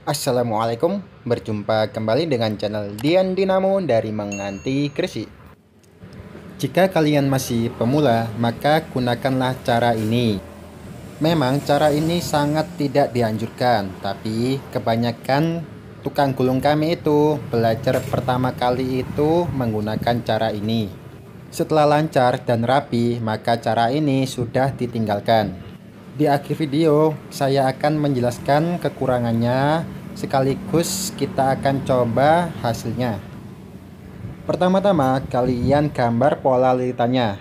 Assalamualaikum, berjumpa kembali dengan channel Dian Dinamo dari Menganti Gresik. Jika kalian masih pemula, maka gunakanlah cara ini. Memang cara ini sangat tidak dianjurkan, tapi kebanyakan tukang gulung kami itu belajar pertama kali itu menggunakan cara ini. Setelah lancar dan rapi, maka cara ini sudah ditinggalkan. Di akhir video, saya akan menjelaskan kekurangannya, sekaligus kita akan coba hasilnya. Pertama-tama, kalian gambar pola lilitannya.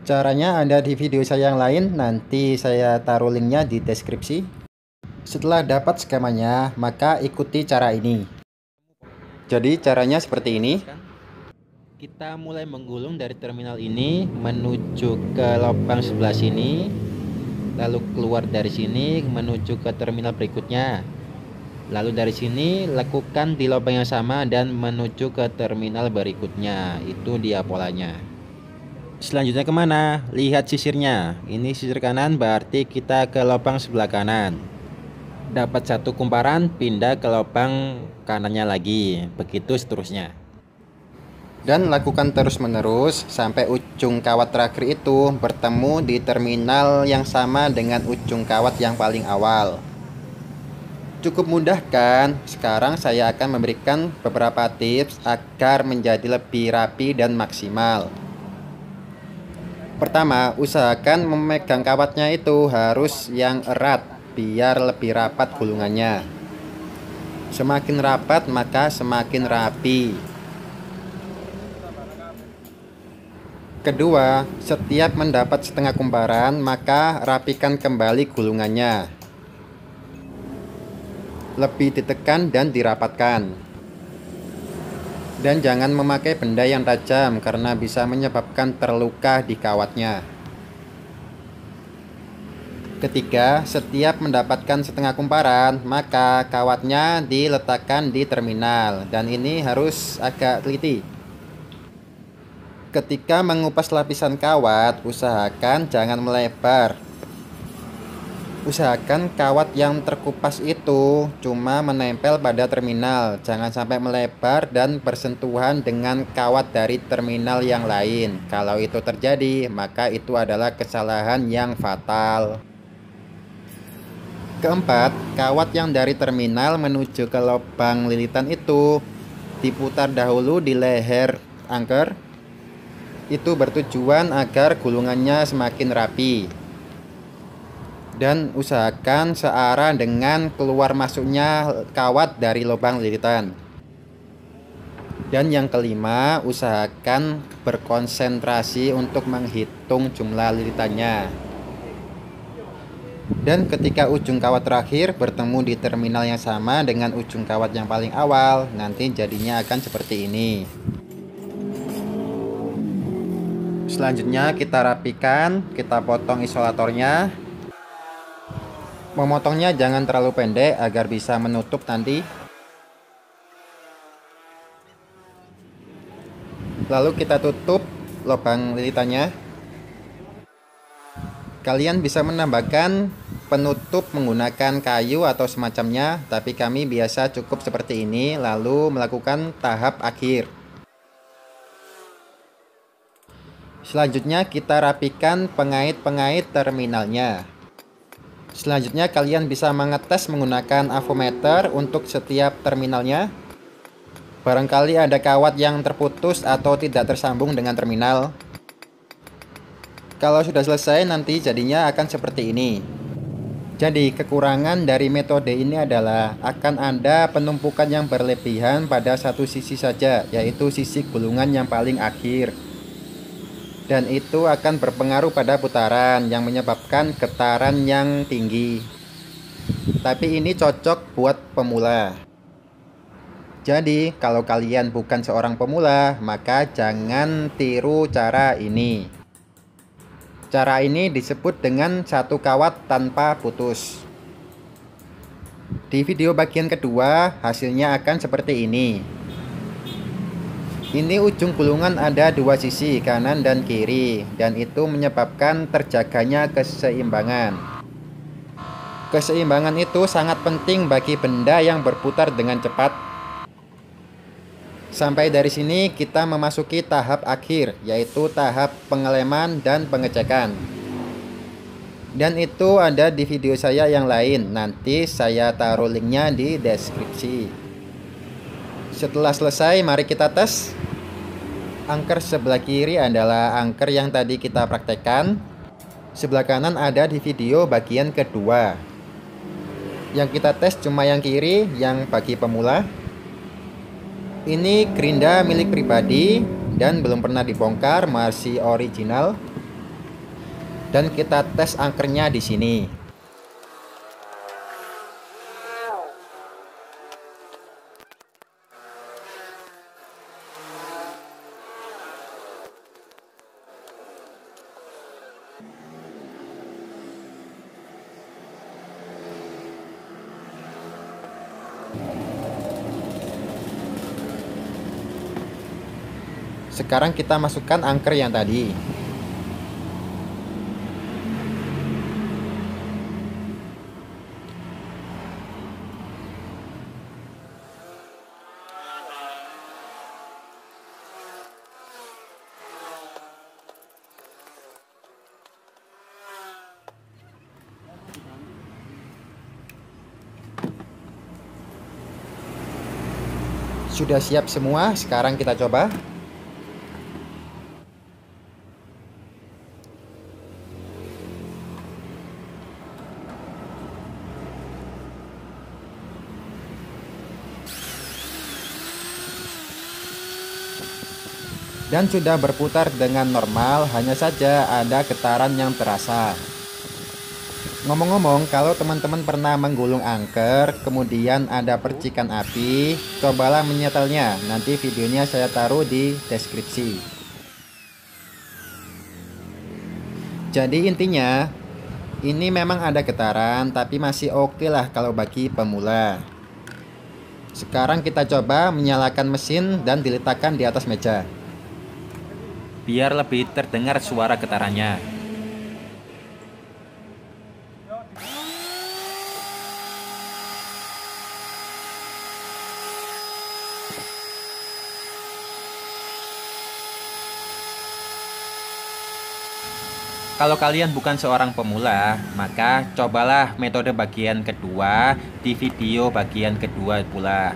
Caranya ada di video saya yang lain, nanti saya taruh linknya di deskripsi. Setelah dapat skemanya, maka ikuti cara ini. Jadi caranya seperti ini. Kita mulai menggulung dari terminal ini menuju ke lubang sebelah sini, lalu keluar dari sini menuju ke terminal berikutnya. Lalu dari sini lakukan di lubang yang sama dan menuju ke terminal berikutnya. Itu dia polanya. Selanjutnya kemana? Lihat sisirnya. Ini sisir kanan, berarti kita ke lubang sebelah kanan. Dapat satu kumparan, pindah ke lubang kanannya lagi. Begitu seterusnya. Dan lakukan terus-menerus sampai ujung kawat terakhir itu bertemu di terminal yang sama dengan ujung kawat yang paling awal. Cukup mudah kan? Sekarang saya akan memberikan beberapa tips agar menjadi lebih rapi dan maksimal. Pertama, usahakan memegang kawatnya itu harus yang erat biar lebih rapat gulungannya. Semakin rapat maka semakin rapi. Kedua, setiap mendapat setengah kumparan, maka rapikan kembali gulungannya. Lebih ditekan dan dirapatkan. Dan jangan memakai benda yang tajam karena bisa menyebabkan terluka di kawatnya. Ketiga, setiap mendapatkan setengah kumparan, maka kawatnya diletakkan di terminal. Dan ini harus agak teliti. Ketika mengupas lapisan kawat, usahakan jangan melebar. Usahakan kawat yang terkupas itu cuma menempel pada terminal, jangan sampai melebar dan bersentuhan dengan kawat dari terminal yang lain. Kalau itu terjadi, maka itu adalah kesalahan yang fatal. Keempat, kawat yang dari terminal menuju ke lubang lilitan itu diputar dahulu di leher angker. Itu bertujuan agar gulungannya semakin rapi. Dan usahakan searah dengan keluar masuknya kawat dari lubang lilitan. Dan yang kelima, usahakan berkonsentrasi untuk menghitung jumlah lilitannya. Dan ketika ujung kawat terakhir bertemu di terminal yang sama dengan ujung kawat yang paling awal, nanti jadinya akan seperti ini. Selanjutnya kita rapikan, kita potong isolatornya. Memotongnya jangan terlalu pendek agar bisa menutup nanti. Lalu kita tutup lubang lilitannya. Kalian bisa menambahkan penutup menggunakan kayu atau semacamnya, tapi kami biasa cukup seperti ini, lalu melakukan tahap akhir. Selanjutnya kita rapikan pengait-pengait terminalnya. Selanjutnya kalian bisa mengetes menggunakan avometer untuk setiap terminalnya. Barangkali ada kawat yang terputus atau tidak tersambung dengan terminal. Kalau sudah selesai nanti jadinya akan seperti ini. Jadi kekurangan dari metode ini adalah akan ada penumpukan yang berlebihan pada satu sisi saja, yaitu sisi gulungan yang paling akhir. Dan itu akan berpengaruh pada putaran yang menyebabkan getaran yang tinggi. Tapi ini cocok buat pemula. Jadi kalau kalian bukan seorang pemula, maka jangan tiru cara ini. Cara ini disebut dengan satu kawat tanpa putus. Di video bagian kedua hasilnya akan seperti ini. Ini ujung gulungan ada dua sisi, kanan dan kiri, dan itu menyebabkan terjaganya keseimbangan. Keseimbangan itu sangat penting bagi benda yang berputar dengan cepat. Sampai dari sini kita memasuki tahap akhir, yaitu tahap pengeleman dan pengecekan. Dan itu ada di video saya yang lain, nanti saya taruh linknya di deskripsi. Setelah selesai, mari kita tes. Angker sebelah kiri adalah angker yang tadi kita praktekkan. Sebelah kanan ada di video bagian kedua. Yang kita tes cuma yang kiri, yang bagi pemula. Ini gerinda milik pribadi dan belum pernah dibongkar, masih original. Dan kita tes angkernya di sini. Sekarang kita masukkan angker yang tadi. Sudah siap semua, sekarang kita coba. Dan sudah berputar dengan normal, hanya saja ada getaran yang terasa. Ngomong-ngomong, kalau teman-teman pernah menggulung angker, kemudian ada percikan api, cobalah menyetelnya. Nanti videonya saya taruh di deskripsi. Jadi intinya, ini memang ada getaran, tapi masih oke lah kalau bagi pemula. Sekarang kita coba menyalakan mesin dan diletakkan di atas meja, biar lebih terdengar suara getarannya. Kalau kalian bukan seorang pemula, maka cobalah metode bagian kedua di video bagian kedua pula.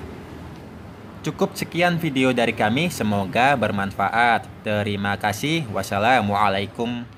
Cukup sekian video dari kami, semoga bermanfaat. Terima kasih. Wassalamualaikum.